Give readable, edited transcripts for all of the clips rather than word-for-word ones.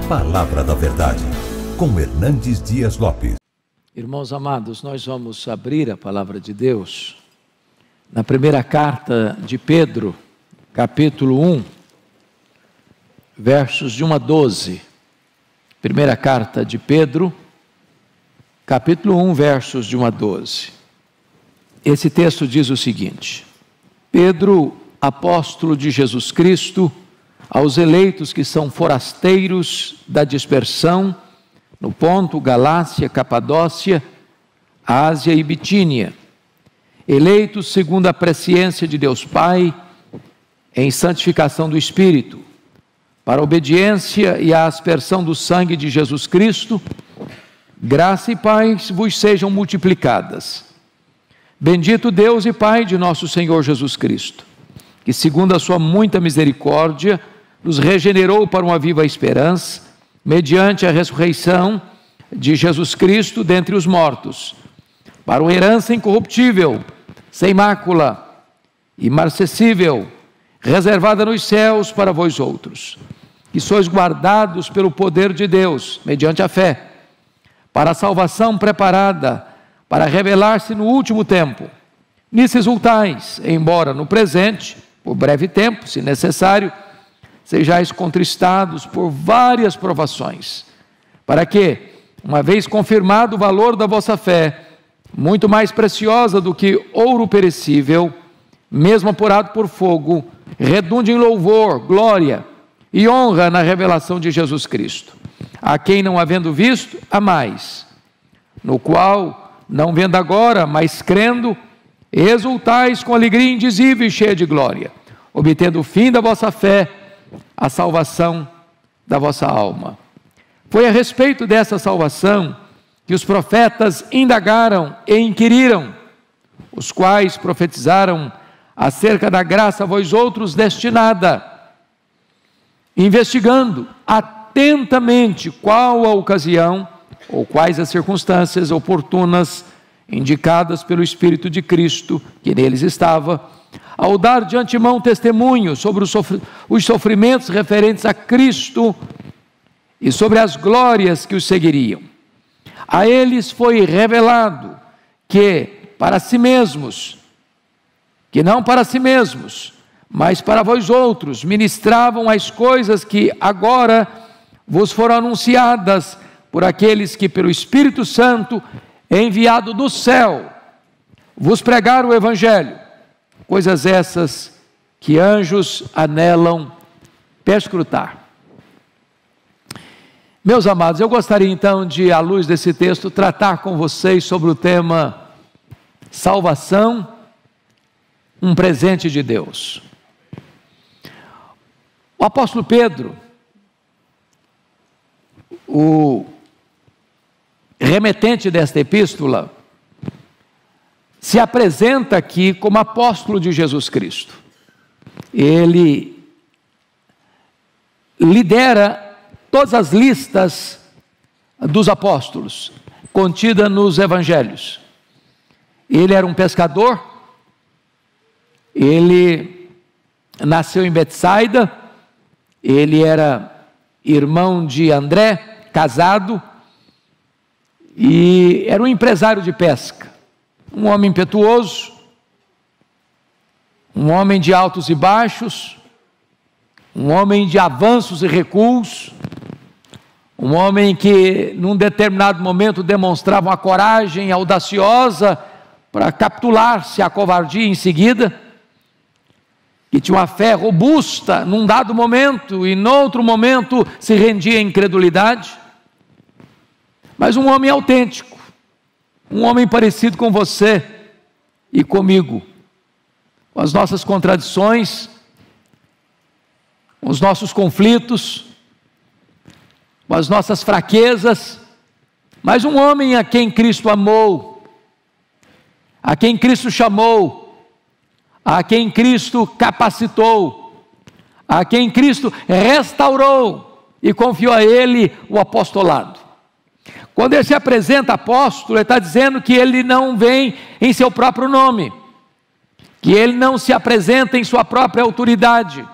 Palavra da Verdade, com Hernandes Dias Lopes. Irmãos amados, nós vamos abrir a Palavra de Deus na primeira carta de Pedro, capítulo 1, versos de 1 a 12. Primeira carta de Pedro, capítulo 1, versos de 1 a 12. Esse texto diz o seguinte: Pedro, apóstolo de Jesus Cristo, aos eleitos que são forasteiros da dispersão, no Ponto, Galácia, Capadócia, Ásia e Bitínia, eleitos segundo a presciência de Deus Pai, em santificação do Espírito, para a obediência e a aspersão do sangue de Jesus Cristo, graça e paz vos sejam multiplicadas. Bendito Deus e Pai de nosso Senhor Jesus Cristo, que segundo a sua muita misericórdia, nos regenerou para uma viva esperança, mediante a ressurreição de Jesus Cristo dentre os mortos, para uma herança incorruptível, sem mácula, imarcessível, reservada nos céus para vós outros, que sois guardados pelo poder de Deus, mediante a fé, para a salvação preparada, para revelar-se no último tempo. Nisso exultais, embora no presente, por breve tempo, se necessário, sejais contristados por várias provações, para que, uma vez confirmado o valor da vossa fé, muito mais preciosa do que ouro perecível, mesmo apurado por fogo, redunde em louvor, glória e honra na revelação de Jesus Cristo, a quem não havendo visto, amais, no qual, não vendo agora, mas crendo, exultais com alegria indizível e cheia de glória, obtendo o fim da vossa fé, a salvação da vossa alma. Foi a respeito dessa salvação que os profetas indagaram e inquiriram, os quais profetizaram acerca da graça a vós outros destinada, investigando atentamente qual a ocasião ou quais as circunstâncias oportunas indicadas pelo Espírito de Cristo que neles estava, ao dar de antemão testemunho sobre os sofrimentos referentes a Cristo e sobre as glórias que os seguiriam. A eles foi revelado que para si mesmos, que não para si mesmos, mas para vós outros, ministravam as coisas que agora vos foram anunciadas por aqueles que pelo Espírito Santo, enviado do céu, vos pregaram o Evangelho, coisas essas que anjos anelam perscrutar. Meus amados, eu gostaria então de, à luz desse texto, tratar com vocês sobre o tema salvação, um presente de Deus. O apóstolo Pedro, o remetente desta epístola, se apresenta aqui como apóstolo de Jesus Cristo. Ele lidera todas as listas dos apóstolos, contida nos evangelhos. Ele era um pescador, ele nasceu em Betsaida, ele era irmão de André, casado, e era um empresário de pesca. Um homem impetuoso, um homem de altos e baixos, um homem de avanços e recuos, um homem que num determinado momento demonstrava uma coragem audaciosa para capitular-se à covardia em seguida, que tinha uma fé robusta num dado momento e noutro momento se rendia à incredulidade, mas um homem autêntico, um homem parecido com você e comigo, com as nossas contradições, com os nossos conflitos, com as nossas fraquezas, mas um homem a quem Cristo amou, a quem Cristo chamou, a quem Cristo capacitou, a quem Cristo restaurou e confiou a ele o apostolado. Quando ele se apresenta apóstolo, ele está dizendo que ele não vem em seu próprio nome, que ele não se apresenta em sua própria autoridade,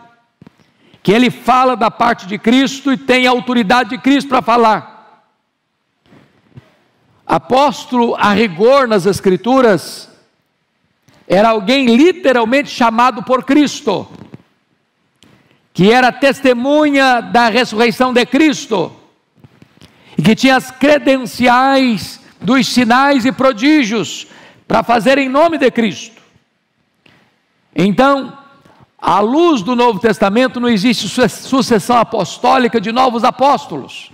que ele fala da parte de Cristo e tem a autoridade de Cristo para falar. Apóstolo, a rigor nas Escrituras, era alguém literalmente chamado por Cristo, que era testemunha da ressurreição de Cristo, e que tinha as credenciais dos sinais e prodígios para fazer em nome de Cristo. Então, à luz do Novo Testamento, não existe sucessão apostólica de novos apóstolos,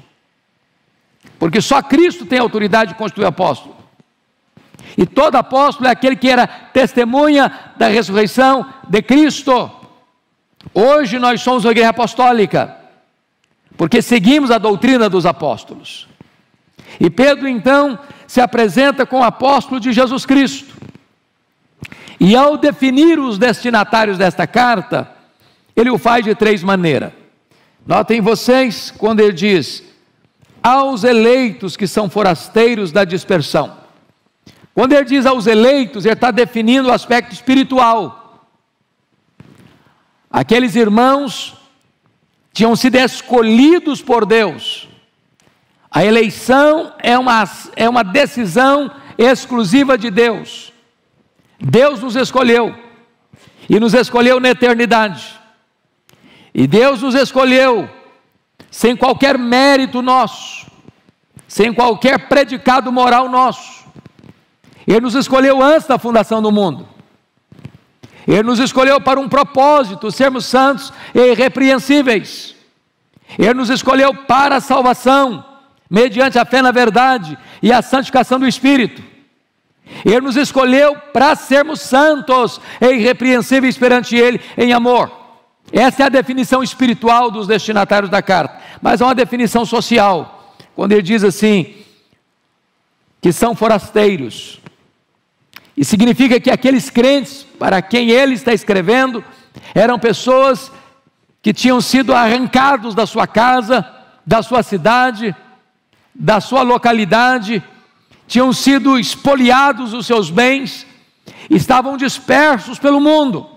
porque só Cristo tem autoridade de constituir apóstolo, e todo apóstolo é aquele que era testemunha da ressurreição de Cristo. Hoje nós somos uma igreja apostólica, porque seguimos a doutrina dos apóstolos. E Pedro então se apresenta como apóstolo de Jesus Cristo. E ao definir os destinatários desta carta, ele o faz de 3 maneiras. Notem vocês quando ele diz: aos eleitos que são forasteiros da dispersão. Quando ele diz aos eleitos, ele está definindo o aspecto espiritual. Aqueles irmãos tinham sido escolhidos por Deus. A eleição é uma decisão exclusiva de Deus. Deus nos escolheu, e nos escolheu na eternidade. E Deus nos escolheu sem qualquer mérito nosso, sem qualquer predicado moral nosso. Ele nos escolheu antes da fundação do mundo. Ele nos escolheu para um propósito, sermos santos e irrepreensíveis. Ele nos escolheu para a salvação, mediante a fé na verdade e a santificação do Espírito. Ele nos escolheu para sermos santos e irrepreensíveis perante Ele em amor. Essa é a definição espiritual dos destinatários da carta. Mas há uma definição social, quando ele diz assim, que são forasteiros. E significa que aqueles crentes para quem ele está escrevendo eram pessoas que tinham sido arrancados da sua casa, da sua cidade, da sua localidade, tinham sido espoliados os seus bens, estavam dispersos pelo mundo,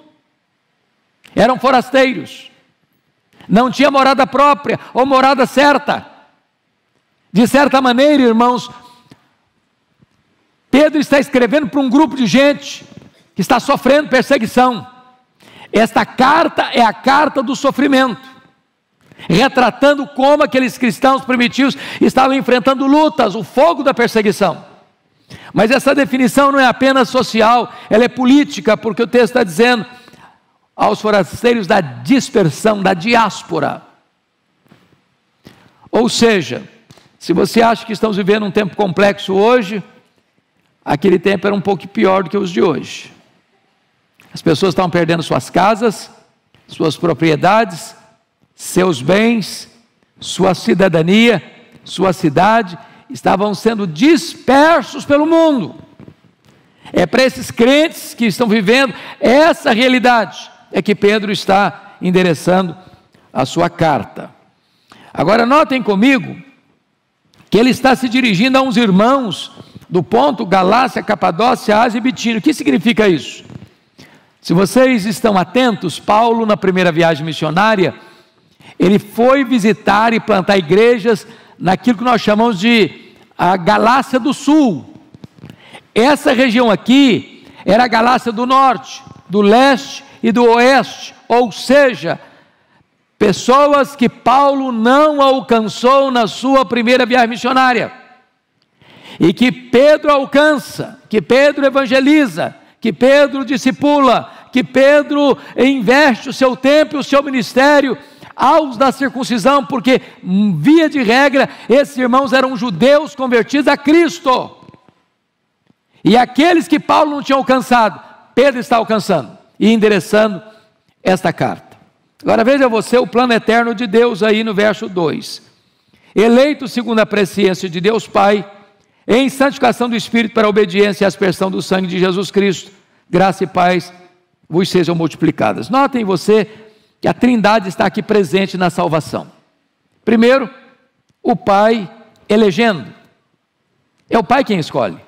eram forasteiros, não tinha morada própria ou morada certa. De certa maneira, irmãos, Pedro está escrevendo para um grupo de gente que está sofrendo perseguição. Esta carta é a carta do sofrimento, retratando como aqueles cristãos primitivos estavam enfrentando lutas, o fogo da perseguição. Mas essa definição não é apenas social, ela é política, porque o texto está dizendo aos forasteiros da dispersão, da diáspora. Ou seja, se você acha que estamos vivendo um tempo complexo hoje, aquele tempo era um pouco pior do que os de hoje. As pessoas estavam perdendo suas casas, suas propriedades, seus bens, sua cidadania, sua cidade, estavam sendo dispersos pelo mundo. É para esses crentes que estão vivendo essa realidade, é que Pedro está endereçando a sua carta. Agora notem comigo, que ele está se dirigindo a uns irmãos do Ponto, Galácia, Capadócia, Ásia e Bitínia. O que significa isso? Se vocês estão atentos, Paulo, na primeira viagem missionária, ele foi visitar e plantar igrejas naquilo que nós chamamos de a Galácia do Sul. Essa região aqui era a Galácia do Norte, do Leste e do Oeste, ou seja, pessoas que Paulo não alcançou na sua primeira viagem missionária, e que Pedro alcança, que Pedro evangeliza, que Pedro discipula, que Pedro investe o seu tempo e o seu ministério aos da circuncisão, porque via de regra, esses irmãos eram judeus convertidos a Cristo, e aqueles que Paulo não tinha alcançado, Pedro está alcançando, e endereçando esta carta. Agora veja você o plano eterno de Deus aí no verso 2, eleito segundo a presciência de Deus Pai, em santificação do Espírito para a obediência e aspersão do sangue de Jesus Cristo, graça e paz vos sejam multiplicadas. Notem você que a Trindade está aqui presente na salvação. Primeiro, o Pai elegendo, é o Pai quem escolhe.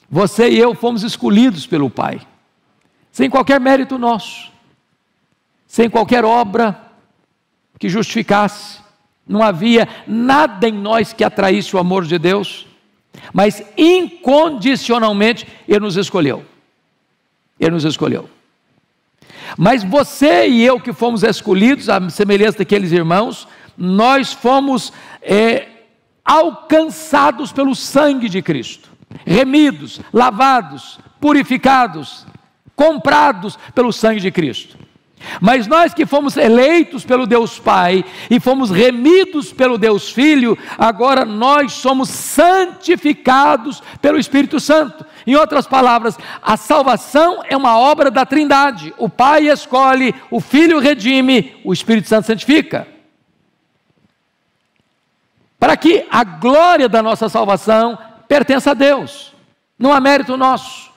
Você e eu fomos escolhidos pelo Pai, sem qualquer mérito nosso, sem qualquer obra que justificasse. Não havia nada em nós que atraísse o amor de Deus, mas incondicionalmente Ele nos escolheu. Ele nos escolheu. Mas você e eu que fomos escolhidos, à semelhança daqueles irmãos, nós fomos alcançados pelo sangue de Cristo, remidos, lavados, purificados, comprados pelo sangue de Cristo. Mas nós que fomos eleitos pelo Deus Pai e fomos remidos pelo Deus Filho, agora nós somos santificados pelo Espírito Santo. Em outras palavras, a salvação é uma obra da Trindade. O Pai escolhe, o Filho redime, o Espírito Santo santifica. Para que a glória da nossa salvação pertença a Deus, não há mérito nosso,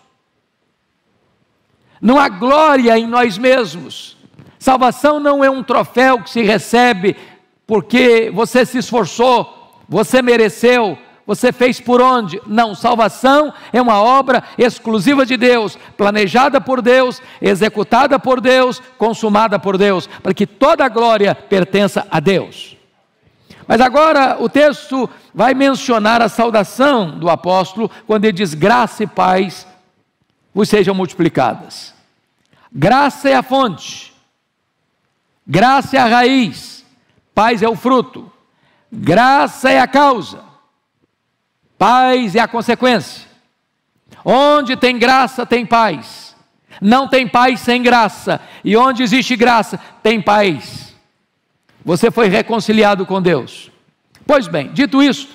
não há glória em nós mesmos. Salvação não é um troféu que se recebe porque você se esforçou, você mereceu, você fez por onde? Não, salvação é uma obra exclusiva de Deus, planejada por Deus, executada por Deus, consumada por Deus, para que toda a glória pertença a Deus. Mas agora o texto vai mencionar a saudação do apóstolo, quando ele diz: graça e paz vos sejam multiplicadas. Graça é a fonte, graça é a raiz, paz é o fruto. Graça é a causa, paz é a consequência. Onde tem graça tem paz, não tem paz sem graça, e onde existe graça tem paz. Você foi reconciliado com Deus. Pois bem, dito isto,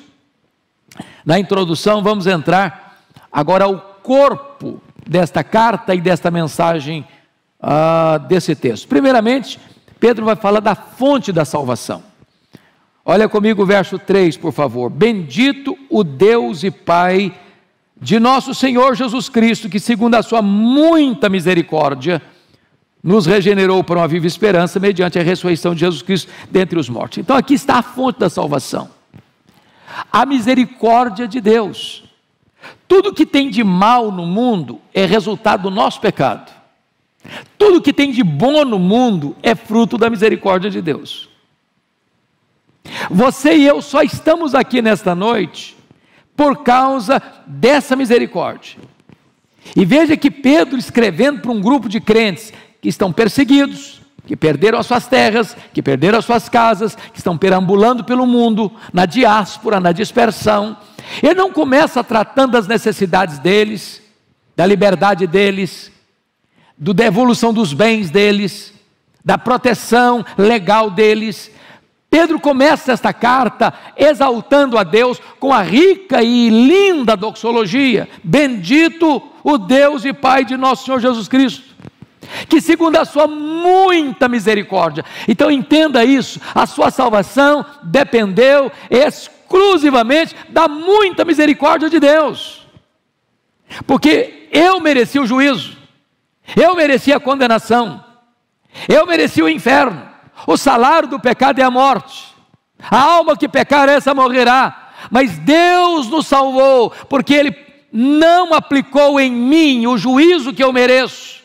na introdução vamos entrar agora ao corpo desta carta e desta mensagem, desse texto. Primeiramente, Pedro vai falar da fonte da salvação. Olha comigo o verso 3, por favor. Bendito o Deus e Pai de nosso Senhor Jesus Cristo, que segundo a sua muita misericórdia, nos regenerou para uma viva esperança, mediante a ressurreição de Jesus Cristo dentre os mortos. Então aqui está a fonte da salvação, a misericórdia de Deus. Tudo que tem de mal no mundo é resultado do nosso pecado. Tudo que tem de bom no mundo é fruto da misericórdia de Deus. Você e eu só estamos aqui nesta noite por causa dessa misericórdia. E veja que Pedro, escrevendo para um grupo de crentes que estão perseguidos, que perderam as suas terras, que perderam as suas casas, que estão perambulando pelo mundo, na diáspora, na dispersão, ele não começa tratando das necessidades deles, da liberdade deles, da devolução dos bens deles, da proteção legal deles. Pedro começa esta carta exaltando a Deus com a rica e linda doxologia: bendito o Deus e Pai de nosso Senhor Jesus Cristo, que segundo a sua muita misericórdia. Então entenda isso, a sua salvação dependeu exclusivamente da muita misericórdia de Deus, porque eu mereci o juízo, eu mereci a condenação, eu mereci o inferno. O salário do pecado é a morte, a alma que pecar essa morrerá, mas Deus nos salvou, porque Ele não aplicou em mim o juízo que eu mereço,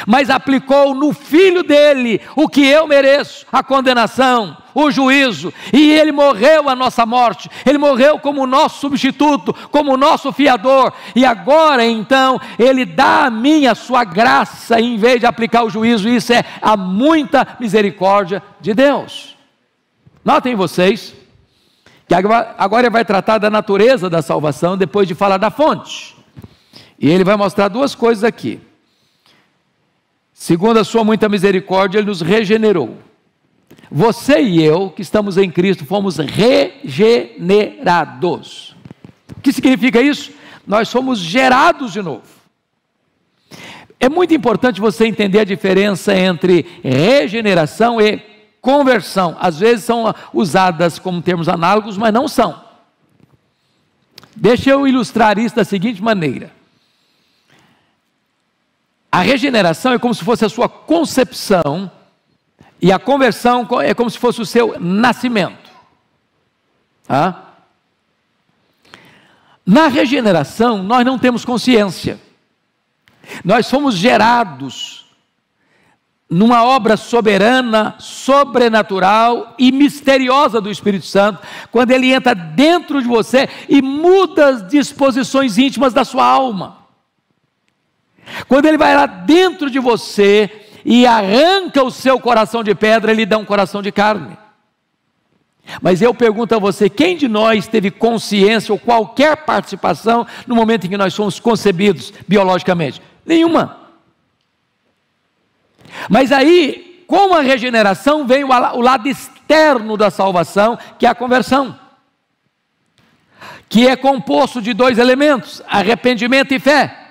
mas aplicou no Filho dele o que eu mereço, a condenação, o juízo, e Ele morreu a nossa morte, Ele morreu como o nosso substituto, como o nosso fiador, e agora então Ele dá a mim a sua graça, em vez de aplicar o juízo. Isso é a muita misericórdia de Deus. Notem vocês, que agora Ele vai tratar da natureza da salvação, depois de falar da fonte, e Ele vai mostrar duas coisas aqui. Segundo a sua muita misericórdia, Ele nos regenerou. Você e eu, que estamos em Cristo, fomos regenerados. O que significa isso? Nós somos gerados de novo. É muito importante você entender a diferença entre regeneração e conversão. Às vezes são usadas como termos análogos, mas não são. Deixa eu ilustrar isso da seguinte maneira. A regeneração é como se fosse a sua concepção, e a conversão é como se fosse o seu nascimento. Na regeneração, nós não temos consciência. Nós fomos gerados numa obra soberana, sobrenatural e misteriosa do Espírito Santo, quando ele entra dentro de você e muda as disposições íntimas da sua alma. Quando ele vai lá dentro de você e arranca o seu coração de pedra, ele dá um coração de carne. Mas eu pergunto a você, quem de nós teve consciência ou qualquer participação no momento em que nós fomos concebidos biologicamente? Nenhuma. Mas aí, com a regeneração, vem o lado externo da salvação, que é a conversão, que é composto de 2 elementos, arrependimento e fé.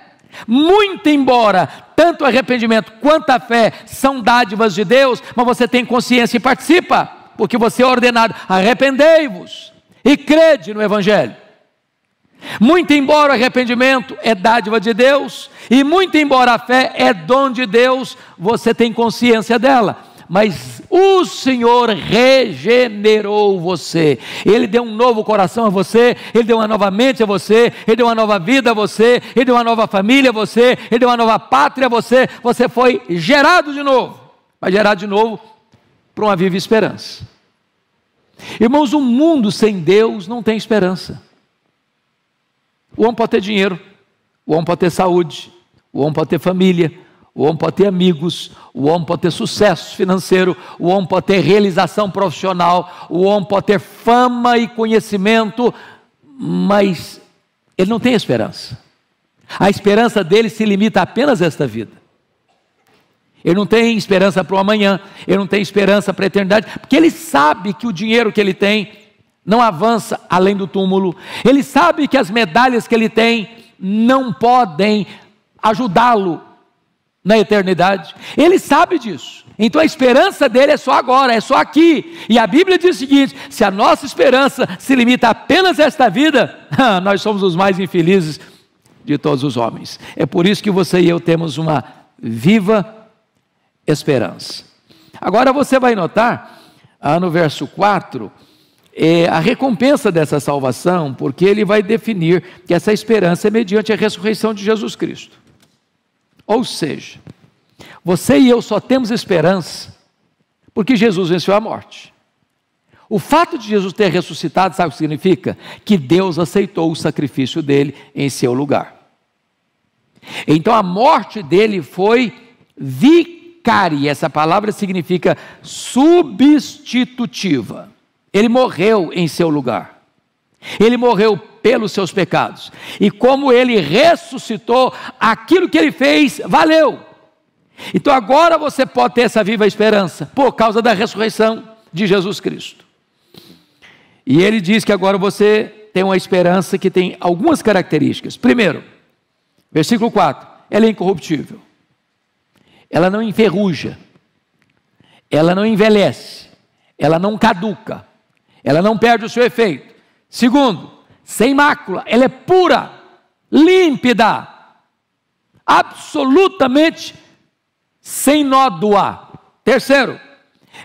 Muito embora tanto o arrependimento quanto a fé são dádivas de Deus, mas você tem consciência e participa, porque você é ordenado: arrependei-vos e crede no Evangelho. Muito embora o arrependimento é dádiva de Deus, e muito embora a fé é dom de Deus, você tem consciência dela, mas o Senhor regenerou você, Ele deu um novo coração a você, Ele deu uma nova mente a você, Ele deu uma nova vida a você, Ele deu uma nova família a você, Ele deu uma nova pátria a você, você foi gerado de novo, mas gerado de novo para uma viva esperança. Irmãos, um mundo sem Deus não tem esperança. O homem pode ter dinheiro, o homem pode ter saúde, o homem pode ter família, o homem pode ter amigos, o homem pode ter sucesso financeiro, o homem pode ter realização profissional, o homem pode ter fama e conhecimento, mas ele não tem esperança. A esperança dele se limita apenas a esta vida. Ele não tem esperança para o amanhã, ele não tem esperança para a eternidade, porque ele sabe que o dinheiro que ele tem não avança além do túmulo, ele sabe que as medalhas que ele tem não podem ajudá-lo na eternidade, ele sabe disso, então a esperança dele é só agora, é só aqui, e a Bíblia diz o seguinte: se a nossa esperança se limita apenas a esta vida, nós somos os mais infelizes de todos os homens. É por isso que você e eu temos uma viva esperança. Agora você vai notar, no verso 4, a recompensa dessa salvação, porque ele vai definir que essa esperança é mediante a ressurreição de Jesus Cristo. Ou seja, você e eu só temos esperança porque Jesus venceu a morte. O fato de Jesus ter ressuscitado, sabe o que significa? Que Deus aceitou o sacrifício dele em seu lugar. Então a morte dele foi vicária, essa palavra significa substitutiva. Ele morreu em seu lugar, ele morreu pelos seus pecados, e como ele ressuscitou, aquilo que ele fez valeu. Então agora você pode ter essa viva esperança, por causa da ressurreição de Jesus Cristo. E ele diz que agora você tem uma esperança que tem algumas características. Primeiro, versículo 4, ela é incorruptível, ela não enferruja, ela não envelhece, ela não caduca, ela não perde o seu efeito. Segundo, sem mácula, ela é pura, límpida, absolutamente sem nódoa. Terceiro,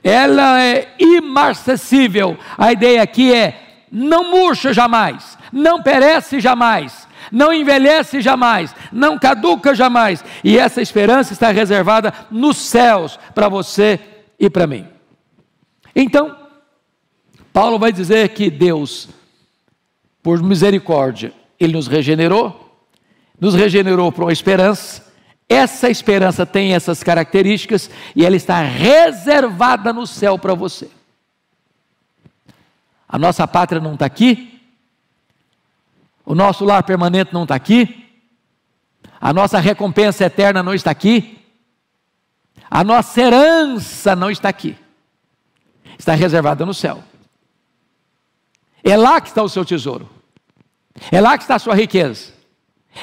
ela é imarcessível. A ideia aqui é: não murcha jamais, não perece jamais, não envelhece jamais, não caduca jamais. E essa esperança está reservada nos céus para você e para mim. Então, Paulo vai dizer que Deus, por misericórdia, Ele nos regenerou para uma esperança. Essa esperança tem essas características e ela está reservada no céu para você. A nossa pátria não está aqui, o nosso lar permanente não está aqui, a nossa recompensa eterna não está aqui, a nossa herança não está aqui, está reservada no céu. É lá que está o seu tesouro, é lá que está a sua riqueza,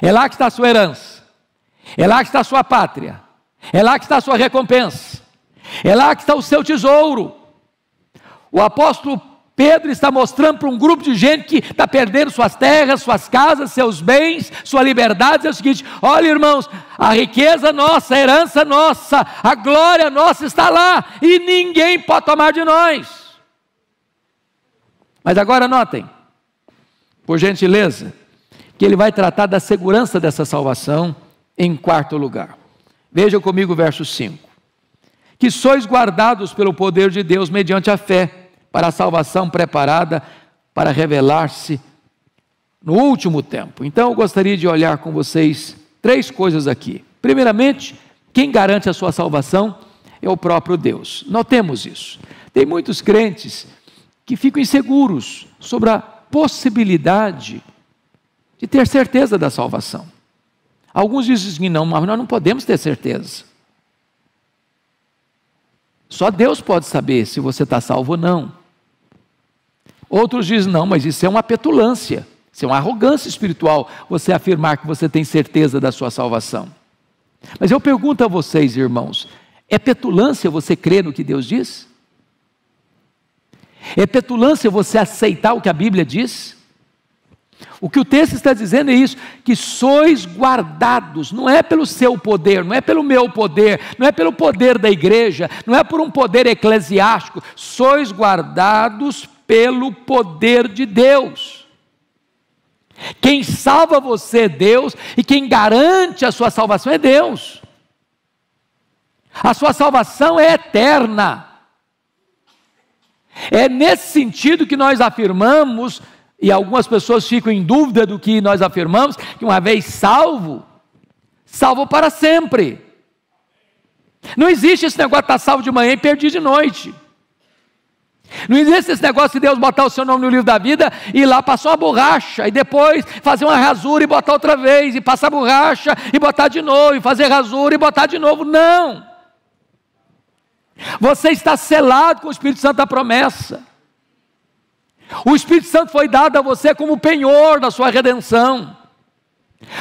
é lá que está a sua herança, é lá que está a sua pátria, é lá que está a sua recompensa, é lá que está o seu tesouro. O apóstolo Pedro está mostrando para um grupo de gente que está perdendo suas terras, suas casas, seus bens, sua liberdade. É o seguinte: olha, irmãos, a riqueza nossa, a herança nossa, a glória nossa está lá, e ninguém pode tomar de nós. Mas agora notem, por gentileza, que ele vai tratar da segurança dessa salvação em quarto lugar. Vejam comigo o verso 5. que sois guardados pelo poder de Deus mediante a fé, para a salvação preparada para revelar-se no último tempo. Então eu gostaria de olhar com vocês 3 coisas aqui. Primeiramente, quem garante a sua salvação é o próprio Deus. Notemos isso. Tem muitos crentes que ficam inseguros sobre a possibilidade de ter certeza da salvação. Alguns dizem que não, mas nós não podemos ter certeza. Só Deus pode saber se você está salvo ou não. Outros dizem, não, mas isso é uma petulância, isso é uma arrogância espiritual, você afirmar que você tem certeza da sua salvação. Mas eu pergunto a vocês, irmãos, é petulância você crer no que Deus diz? É petulância você aceitar o que a Bíblia diz? O que o texto está dizendo é isso, que sois guardados, não é pelo seu poder, não é pelo meu poder, não é pelo poder da igreja, não é por um poder eclesiástico, sois guardados pelo poder de Deus. Quem salva você é Deus, e quem garante a sua salvação é Deus. A sua salvação é eterna. É nesse sentido que nós afirmamos, e algumas pessoas ficam em dúvida do que nós afirmamos, que uma vez salvo, salvo para sempre. Não existe esse negócio de estar salvo de manhã e perdido de noite. Não existe esse negócio de Deus botar o seu nome no livro da vida e ir lá passar uma borracha, e depois fazer uma rasura e botar outra vez, e passar borracha e botar de novo, e fazer rasura e botar de novo. Não! Você está selado com o Espírito Santo da promessa. O Espírito Santo foi dado a você como penhor da sua redenção.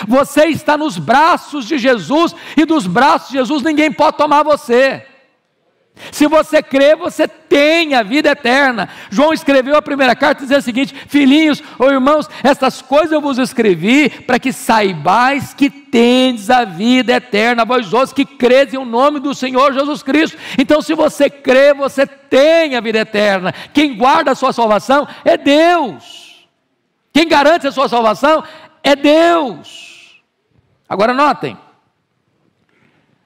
Você está nos braços de Jesus, e dos braços de Jesus ninguém pode tomar você. Se você crê, você tem a vida eterna. João escreveu a primeira carta dizendo o seguinte: filhinhos ou irmãos, estas coisas eu vos escrevi para que saibais que tendes a vida eterna, vós outros que credes em nome do Senhor Jesus Cristo. Então, se você crê, você tem a vida eterna. Quem guarda a sua salvação é Deus. Quem garante a sua salvação é Deus. Agora notem,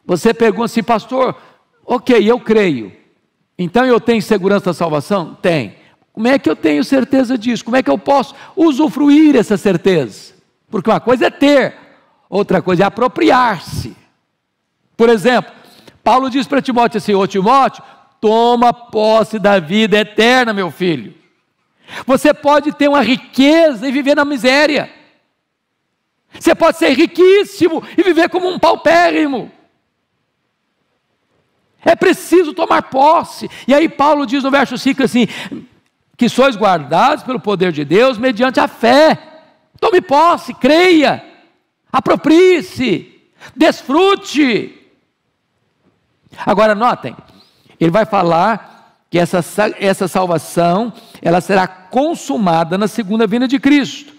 você pergunta assim, pastor, ok, eu creio, então eu tenho segurança da salvação? Tem. Como é que eu tenho certeza disso? Como é que eu posso usufruir essa certeza? Porque uma coisa é ter, outra coisa é apropriar-se. Por exemplo, Paulo diz para Timóteo assim: ô Timóteo, toma posse da vida eterna, meu filho. Você pode ter uma riqueza e viver na miséria. Você pode ser riquíssimo e viver como um paupérrimo. É preciso tomar posse. E aí Paulo diz no verso 5 assim, que sois guardados pelo poder de Deus mediante a fé. Tome posse, creia, aproprie-se, desfrute. Agora notem, ele vai falar que essa salvação, ela será consumada na segunda vinda de Cristo,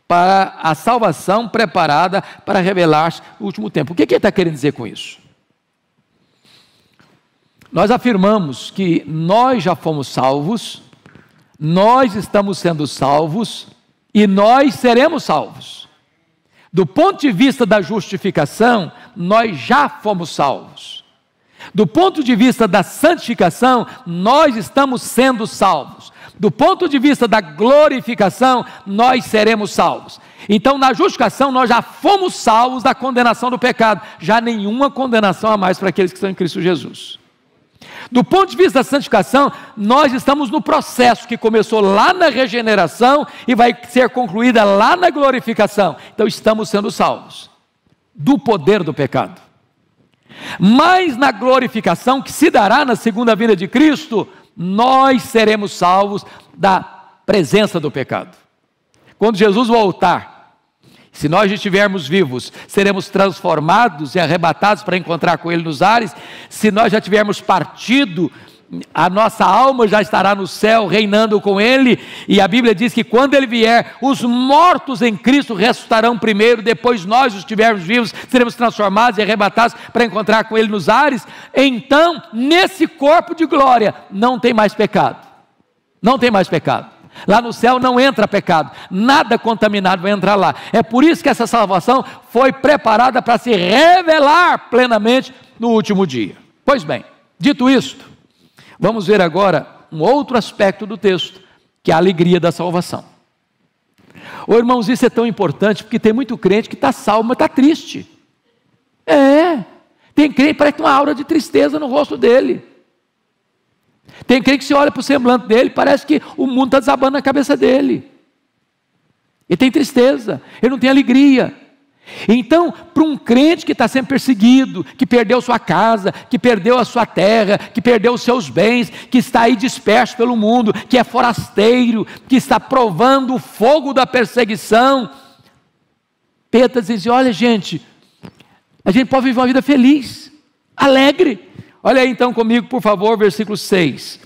para a salvação preparada para revelar-se no último tempo. O que ele está querendo dizer com isso? Nós afirmamos que nós já fomos salvos, nós estamos sendo salvos e nós seremos salvos. Do ponto de vista da justificação, nós já fomos salvos. Do ponto de vista da santificação, nós estamos sendo salvos. Do ponto de vista da glorificação, nós seremos salvos. Então, na justificação, nós já fomos salvos da condenação do pecado. Já nenhuma condenação a mais para aqueles que estão em Cristo Jesus. Do ponto de vista da santificação, nós estamos no processo que começou lá na regeneração e vai ser concluída lá na glorificação. Então estamos sendo salvos do poder do pecado. Mas na glorificação que se dará na segunda vinda de Cristo, nós seremos salvos da presença do pecado. Quando Jesus voltar, se nós estivermos vivos, seremos transformados e arrebatados para encontrar com Ele nos ares. Se nós já tivermos partido, a nossa alma já estará no céu, reinando com Ele. E a Bíblia diz que quando Ele vier, os mortos em Cristo ressuscitarão primeiro. Depois nós, os estivermos vivos, seremos transformados e arrebatados para encontrar com Ele nos ares. Então, nesse corpo de glória, não tem mais pecado. Não tem mais pecado. Lá no céu não entra pecado, nada contaminado vai entrar lá. É por isso que essa salvação foi preparada para se revelar plenamente no último dia. Pois bem, Dito isto, vamos ver agora um outro aspecto do texto, que é a alegria da salvação. Ô irmãos, isso é tão importante, porque tem muito crente que está salvo, mas está triste. Tem crente que parece que tem uma aura de tristeza no rosto dele. Tem crente que se olha para o semblante dele, parece que o mundo está desabando na cabeça dele. Ele tem tristeza, ele não tem alegria. Então, para um crente que está sendo perseguido, que perdeu sua casa, que perdeu a sua terra, que perdeu os seus bens, que está aí disperso pelo mundo, que é forasteiro, que está provando o fogo da perseguição, Pedro diz assim: olha gente, a gente pode viver uma vida feliz, alegre. Olha aí então comigo, por favor, versículo 6.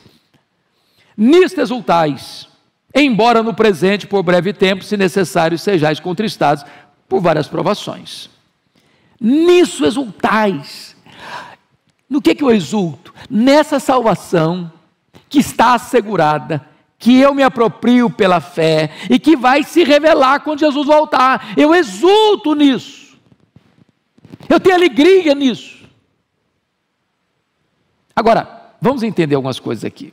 Nisto exultais, embora no presente, por breve tempo, se necessário, sejais contristados por várias provações. Nisso exultais. No que eu exulto? Nessa salvação que está assegurada, que eu me aproprio pela fé e que vai se revelar quando Jesus voltar. Eu exulto nisso. Eu tenho alegria nisso. Agora, vamos entender algumas coisas aqui.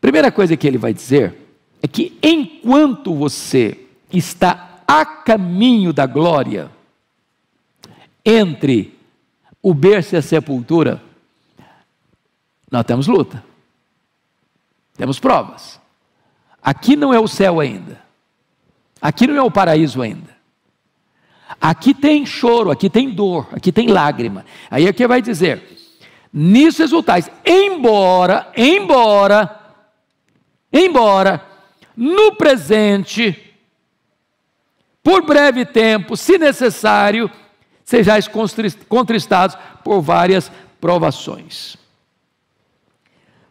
Primeira coisa que ele vai dizer é que enquanto você está a caminho da glória, entre o berço e a sepultura, nós temos luta, temos provas. Aqui não é o céu ainda, aqui não é o paraíso ainda, aqui tem choro, aqui tem dor, aqui tem lágrima. Aí aqui vai dizer: nisso exultais, embora no presente, por breve tempo, se necessário, sejais contristados por várias provações.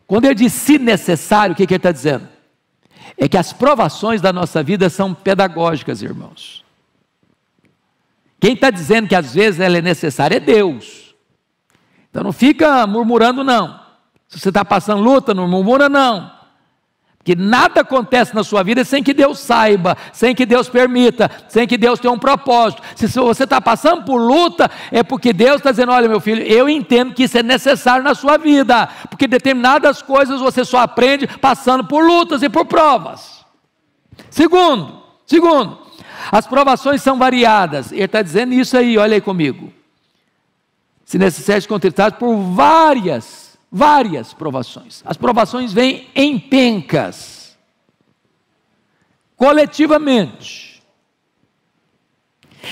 Quando ele diz se necessário, o que ele está dizendo? É que as provações da nossa vida são pedagógicas, irmãos. Quem está dizendo que às vezes ela é necessária é Deus. Então não fica murmurando não. Se você está passando luta, não murmura não. Que nada acontece na sua vida sem que Deus saiba, sem que Deus permita, sem que Deus tenha um propósito. Se você está passando por luta, é porque Deus está dizendo: olha meu filho, eu entendo que isso é necessário na sua vida, porque determinadas coisas você só aprende passando por lutas e por provas. Segundo, as provações são variadas. Ele está dizendo isso aí, olha aí comigo. Se necessário contristados por várias provações. As provações vêm em pencas, coletivamente.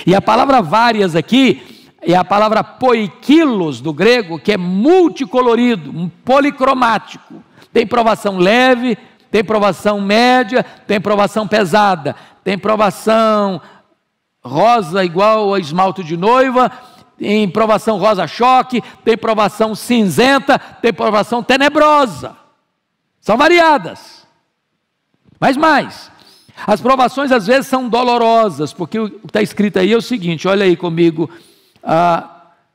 E a palavra várias aqui é a palavra poikilos do grego, que é multicolorido, um policromático. Tem provação leve, tem provação média, tem provação pesada, tem provação rosa igual a esmalte de noiva, tem provação rosa-choque, tem provação cinzenta, tem provação tenebrosa. São variadas. Mas mais, as provações às vezes são dolorosas, porque o que está escrito aí é o seguinte, olha aí comigo,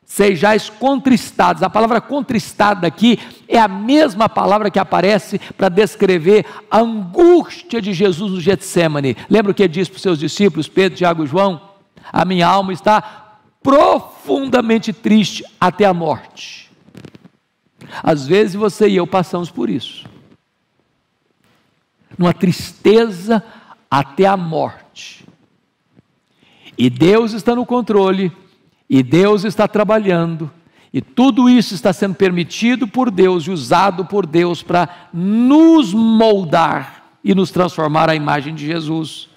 sejais contristados. A palavra contristada aqui é a mesma palavra que aparece para descrever a angústia de Jesus no Getsêmani. Lembra o que ele disse para os seus discípulos, Pedro, Tiago e João? A minha alma está profundamente triste até a morte. Às vezes você e eu passamos por isso, numa tristeza até a morte, e Deus está no controle, e Deus está trabalhando, e tudo isso está sendo permitido por Deus e usado por Deus para nos moldar e nos transformar à imagem de Jesus.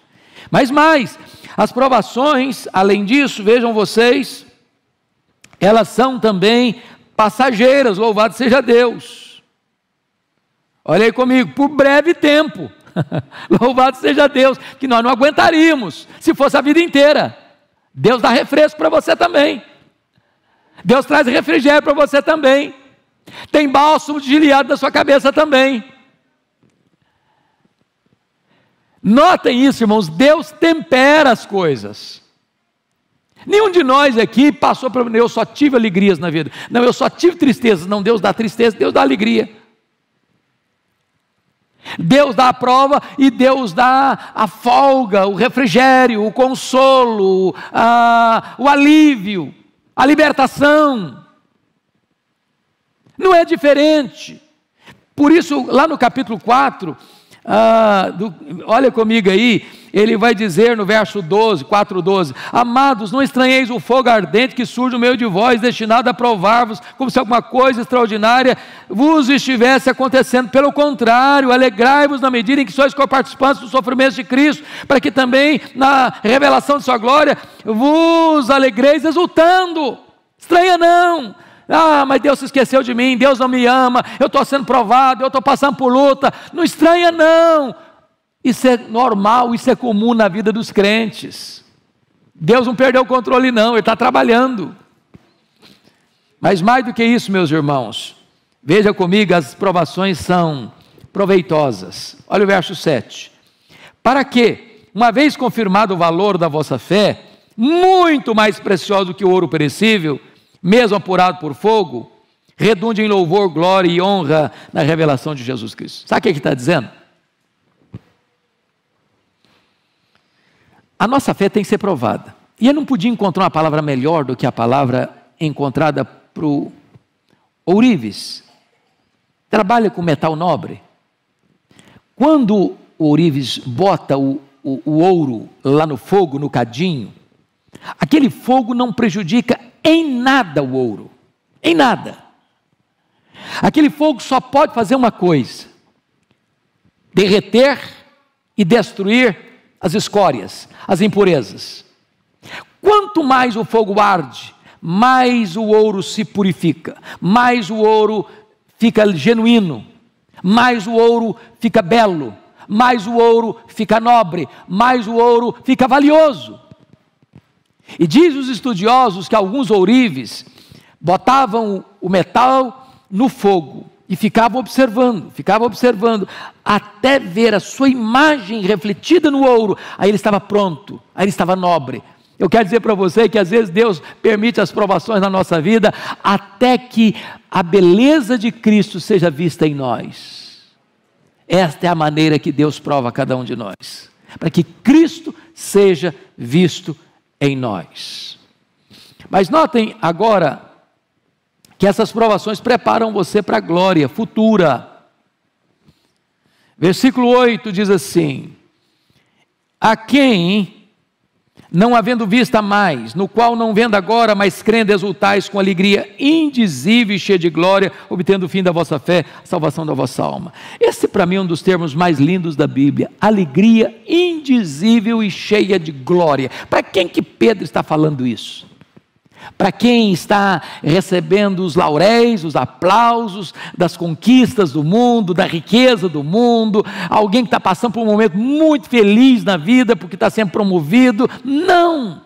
Mas mais, as provações, além disso, vejam vocês, elas são também passageiras, louvado seja Deus. Olha aí comigo, por breve tempo, louvado seja Deus, que nós não aguentaríamos, se fosse a vida inteira. Deus dá refresco para você também, Deus traz refrigério para você também, tem bálsamo de Gileade na sua cabeça também. Notem isso, irmãos, Deus tempera as coisas. Nenhum de nós aqui passou por eu só tive alegrias na vida. Não, eu só tive tristezas. Não, Deus dá tristeza, Deus dá alegria. Deus dá a prova e Deus dá a folga, o refrigério, o consolo, o alívio, a libertação. Não é diferente. Por isso, lá no capítulo 4, olha comigo aí, ele vai dizer no verso 12, 4:12: amados, não estranheis o fogo ardente que surge no meio de vós, destinado a provar-vos, como se alguma coisa extraordinária vos estivesse acontecendo. Pelo contrário, alegrai-vos na medida em que sois coparticipantes dos sofrimentos de Cristo, para que também na revelação de sua glória vos alegreis exultando. Estranha não. Mas Deus se esqueceu de mim, Deus não me ama, eu estou sendo provado, eu estou passando por luta. Não estranha não. Isso é normal, isso é comum na vida dos crentes. Deus não perdeu o controle não, Ele está trabalhando. Mas mais do que isso, meus irmãos, veja comigo, as provações são proveitosas. Olha o verso 7. Para que, uma vez confirmado o valor da vossa fé, muito mais precioso que o ouro perecível, mesmo apurado por fogo, redunde em louvor, glória e honra na revelação de Jesus Cristo. Sabe o que ele está dizendo? A nossa fé tem que ser provada. E eu não podia encontrar uma palavra melhor do que a palavra encontrada para o ourives. Trabalha com metal nobre. Quando o ourives bota o ouro lá no fogo, no cadinho, aquele fogo não prejudica em nada o ouro, em nada. Aquele fogo só pode fazer uma coisa: derreter e destruir as escórias, as impurezas. Quanto mais o fogo arde, mais o ouro se purifica, mais o ouro fica genuíno, mais o ouro fica belo, mais o ouro fica nobre, mais o ouro fica valioso. E diz os estudiosos que alguns ourives botavam o metal no fogo e ficavam observando, até ver a sua imagem refletida no ouro. Aí ele estava pronto, aí ele estava nobre. Eu quero dizer para você que às vezes Deus permite as provações na nossa vida, até que a beleza de Cristo seja vista em nós. Esta é a maneira que Deus prova cada um de nós, para que Cristo seja visto em nós. Mas notem agora que essas provações preparam você para a glória futura. Versículo 8 diz assim: a quem, não havendo vista mais, no qual não vendo agora, mas crendo exultais com alegria indizível e cheia de glória, obtendo o fim da vossa fé, a salvação da vossa alma. Esse para mim é um dos termos mais lindos da Bíblia: alegria indizível e cheia de glória. Para quem que Pedro está falando isso? Para quem está recebendo os lauréis, os aplausos das conquistas do mundo, da riqueza do mundo, alguém que está passando por um momento muito feliz na vida, porque está sendo promovido? Não!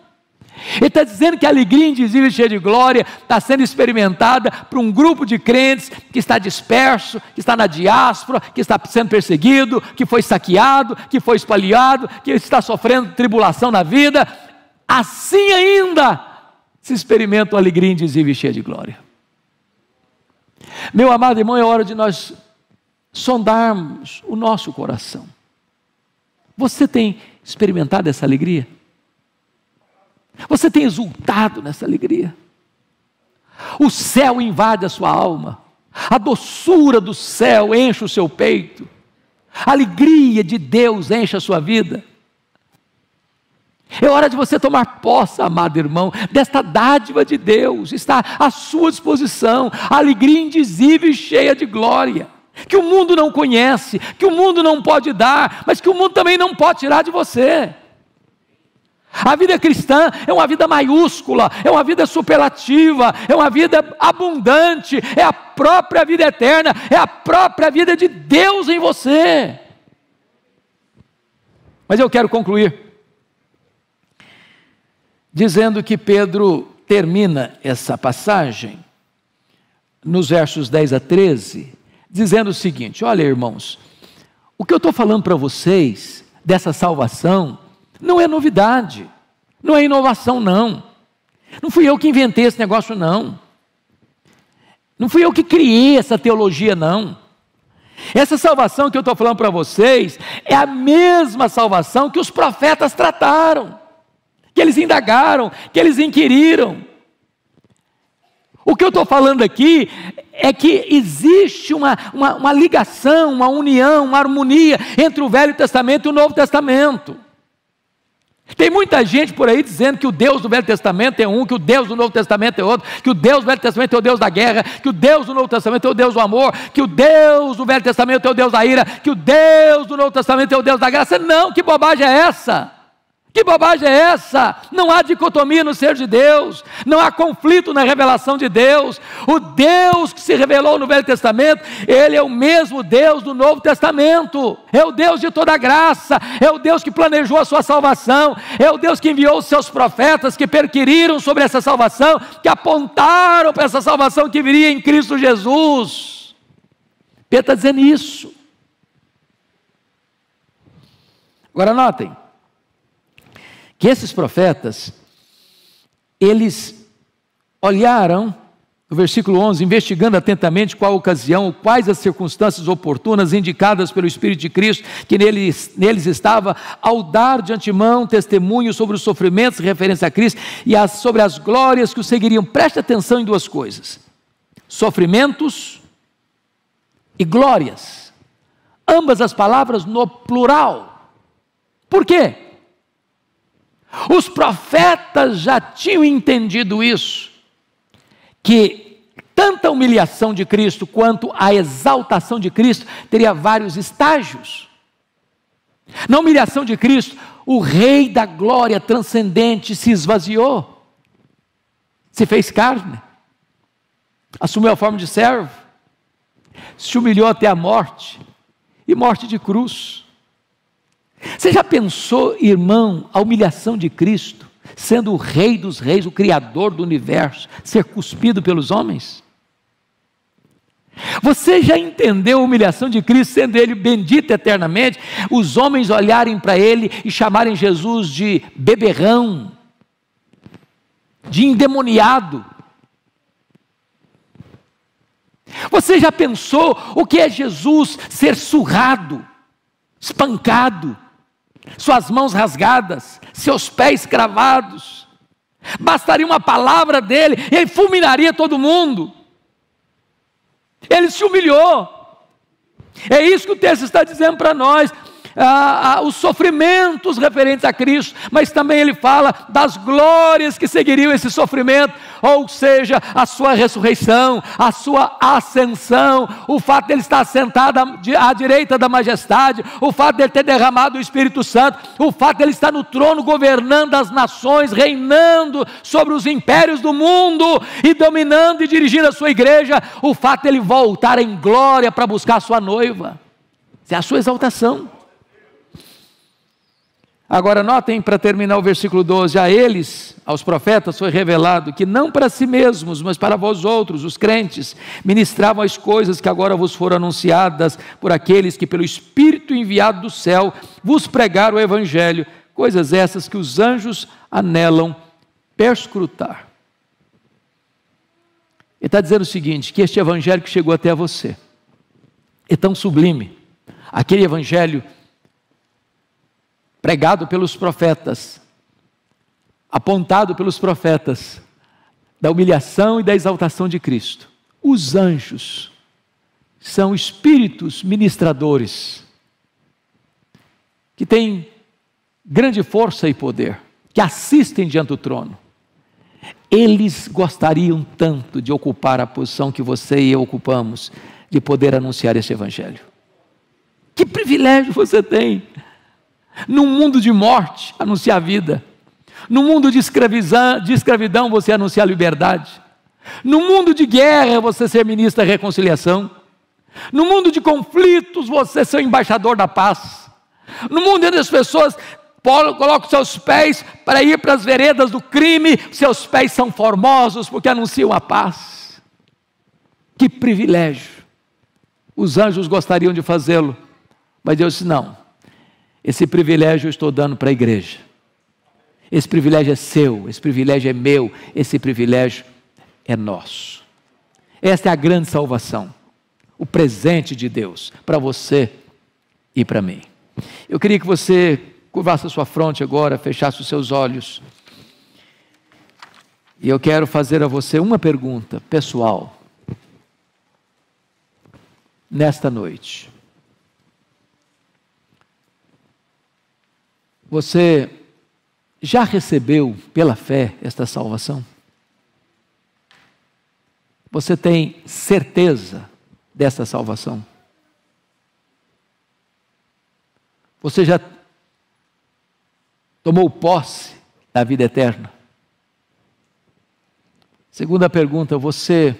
Ele está dizendo que a alegria indizível e cheia de glória está sendo experimentada por um grupo de crentes que está disperso, que está na diáspora, que está sendo perseguido, que foi saqueado, que foi espalhado, que está sofrendo tribulação na vida. Assim ainda se experimenta uma alegria indizível e cheia de glória. Meu amado irmão, é hora de nós sondarmos o nosso coração. Você tem experimentado essa alegria? Você tem exultado nessa alegria? O céu invade a sua alma, a doçura do céu enche o seu peito, a alegria de Deus enche a sua vida. É hora de você tomar posse, amado irmão, desta dádiva de Deus. Está à sua disposição, a alegria indizível e cheia de glória, que o mundo não conhece, que o mundo não pode dar, mas que o mundo também não pode tirar de você. A vida cristã é uma vida maiúscula, é uma vida superlativa, é uma vida abundante, é a própria vida eterna, é a própria vida de Deus em você. Mas eu quero concluir dizendo que Pedro termina essa passagem nos versos 10 a 13, dizendo o seguinte: olha, irmãos, o que eu estou falando para vocês dessa salvação não é novidade, não é inovação não fui eu que inventei esse negócio não fui eu que criei essa teologia não. Essa salvação que eu estou falando para vocês é a mesma salvação que os profetas trataram, que eles indagaram, que eles inquiriram. O que eu estou falando aqui é que existe uma ligação, uma união, uma harmonia entre o Velho Testamento e o Novo Testamento. Tem muita gente por aí dizendo que o Deus do Velho Testamento é um, que o Deus do Novo Testamento é outro, que o Deus do Velho Testamento é o Deus da guerra, que o Deus do Novo Testamento é o Deus do amor, que o Deus do Velho Testamento é o Deus da ira, que o Deus do Novo Testamento é o Deus da graça. Não, que bobagem é essa? Que bobagem é essa? Não há dicotomia no ser de Deus, não há conflito na revelação de Deus. O Deus que se revelou no Velho Testamento, Ele é o mesmo Deus do Novo Testamento. É o Deus de toda graça, é o Deus que planejou a sua salvação, é o Deus que enviou os seus profetas, que perquiriram sobre essa salvação, que apontaram para essa salvação que viria em Cristo Jesus. Pedro está dizendo isso. Agora notem, que esses profetas, eles olharam, no versículo 11, investigando atentamente qual a ocasião, quais as circunstâncias oportunas indicadas pelo Espírito de Cristo, que neles estava, ao dar de antemão testemunho sobre os sofrimentos em referência a Cristo, e sobre as glórias que o seguiriam. Preste atenção em duas coisas: sofrimentos e glórias, ambas as palavras no plural. Por quê? Os profetas já tinham entendido isso, que tanto a humilhação de Cristo quanto a exaltação de Cristo teria vários estágios. Na humilhação de Cristo, o Rei da glória transcendente se esvaziou, se fez carne, assumiu a forma de servo, se humilhou até a morte, e morte de cruz. Você já pensou, irmão, a humilhação de Cristo, sendo o Rei dos reis, o Criador do universo, ser cuspido pelos homens? Você já entendeu a humilhação de Cristo, sendo Ele bendito eternamente, os homens olharem para Ele e chamarem Jesus de beberrão, de endemoniado? Você já pensou o que é Jesus ser surrado, espancado, suas mãos rasgadas, seus pés cravados? Bastaria uma palavra dele e ele fulminaria todo mundo. Ele se humilhou. É isso que o texto está dizendo para nós. Os sofrimentos referentes a Cristo, mas também ele fala das glórias que seguiriam esse sofrimento, ou seja, a sua ressurreição, a sua ascensão, o fato de ele estar sentado à direita da majestade, o fato de ele ter derramado o Espírito Santo, o fato de ele estar no trono governando as nações, reinando sobre os impérios do mundo e dominando e dirigindo a sua igreja, o fato de ele voltar em glória para buscar a sua noiva. Essa é a sua exaltação. Agora notem, para terminar o versículo 12, a eles, aos profetas, foi revelado que não para si mesmos, mas para vós outros, os crentes, ministravam as coisas que agora vos foram anunciadas por aqueles que pelo Espírito enviado do céu vos pregaram o Evangelho, coisas essas que os anjos anelam perscrutar. Ele está dizendo o seguinte, que este Evangelho que chegou até você é tão sublime, aquele Evangelho pregado pelos profetas, apontado pelos profetas, da humilhação e da exaltação de Cristo. Os anjos são espíritos ministradores, que têm grande força e poder, que assistem diante do trono. Eles gostariam tanto de ocupar a posição que você e eu ocupamos, de poder anunciar esse Evangelho. Que privilégio você tem! Num mundo de morte, anunciar a vida. Num mundo de escravidão, você anunciar a liberdade. Num mundo de guerra, você ser ministro da reconciliação. Num mundo de conflitos, você ser o embaixador da paz. No mundo onde as pessoas colocam seus pés para ir para as veredas do crime, seus pés são formosos porque anunciam a paz. Que privilégio! Os anjos gostariam de fazê-lo, mas Deus disse: não. Esse privilégio eu estou dando para a igreja. Esse privilégio é seu, esse privilégio é meu, esse privilégio é nosso. Esta é a grande salvação, o presente de Deus para você e para mim. Eu queria que você curvasse a sua fronte agora, fechasse os seus olhos. E eu quero fazer a você uma pergunta pessoal, nesta noite. Você já recebeu pela fé esta salvação? Você tem certeza desta salvação? Você já tomou posse da vida eterna? Segunda pergunta, você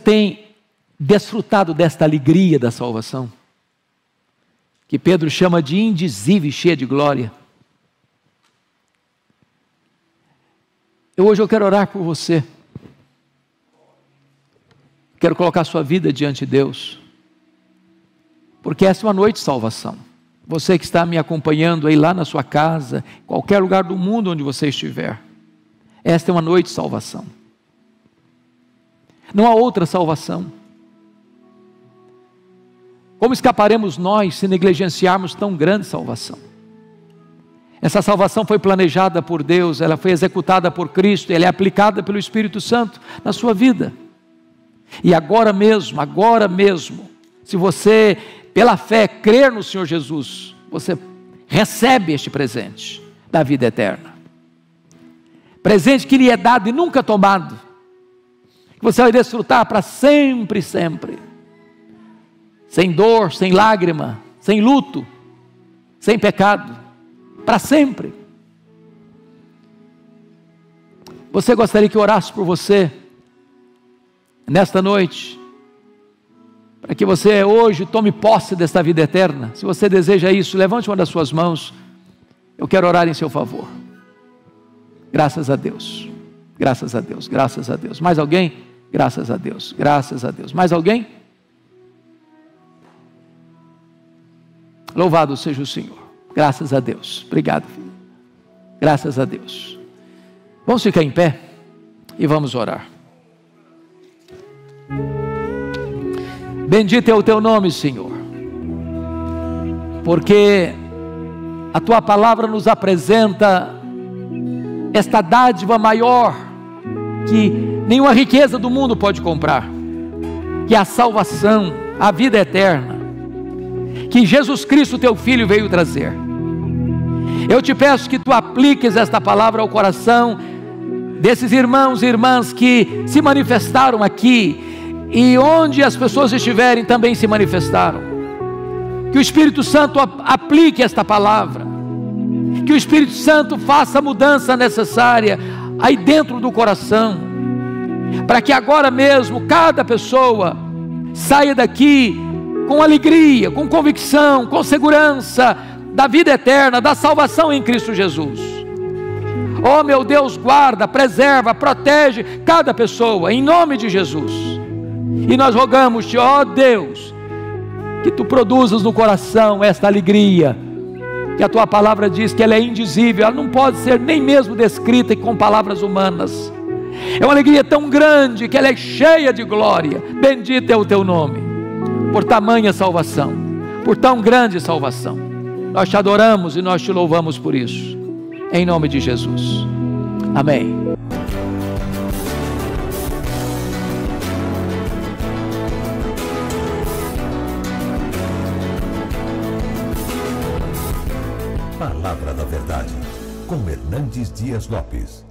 tem desfrutado desta alegria da salvação? Que Pedro chama de indizível e cheia de glória. Hoje eu quero orar por você. Quero colocar sua vida diante de Deus. Porque essa é uma noite de salvação. Você que está me acompanhando aí lá na sua casa, qualquer lugar do mundo onde você estiver. Esta é uma noite de salvação. Não há outra salvação. Como escaparemos nós se negligenciarmos tão grande salvação? Essa salvação foi planejada por Deus, ela foi executada por Cristo, ela é aplicada pelo Espírito Santo na sua vida. E agora mesmo, se você, pela fé, crer no Senhor Jesus, você recebe este presente da vida eterna. Presente que lhe é dado e nunca tomado, que você vai desfrutar para sempre, sempre. Sem dor, sem lágrima, sem luto, sem pecado, para sempre. Você gostaria que eu orasse por você nesta noite, para que você hoje tome posse desta vida eterna? Se você deseja isso, levante uma das suas mãos, eu quero orar em seu favor. Graças a Deus, graças a Deus, graças a Deus. Mais alguém? Graças a Deus, graças a Deus. Mais alguém? Louvado seja o Senhor, graças a Deus. Obrigado, filho. Graças a Deus. Vamos ficar em pé e vamos orar. Bendito é o teu nome, Senhor, porque a tua palavra nos apresenta esta dádiva maior que nenhuma riqueza do mundo pode comprar, que é a salvação, a vida eterna, que Jesus Cristo teu Filho veio trazer. Eu te peço que tu apliques esta palavra ao coração desses irmãos e irmãs que se manifestaram aqui, e onde as pessoas estiverem também se manifestaram. Que o Espírito Santo aplique esta palavra, que o Espírito Santo faça a mudança necessária aí dentro do coração, para que agora mesmo cada pessoa saia daqui com alegria, com convicção, com segurança da vida eterna, da salvação em Cristo Jesus. Oh meu Deus, guarda, preserva, protege cada pessoa, em nome de Jesus. E nós rogamos-te, ó Deus, que tu produzas no coração esta alegria, que a tua palavra diz que ela é indizível, ela não pode ser nem mesmo descrita com palavras humanas. É uma alegria tão grande que ela é cheia de glória. Bendito é o teu nome por tamanha salvação, por tão grande salvação. Nós te adoramos e nós te louvamos por isso, em nome de Jesus, amém. Palavra da Verdade, com Hernandes Dias Lopes.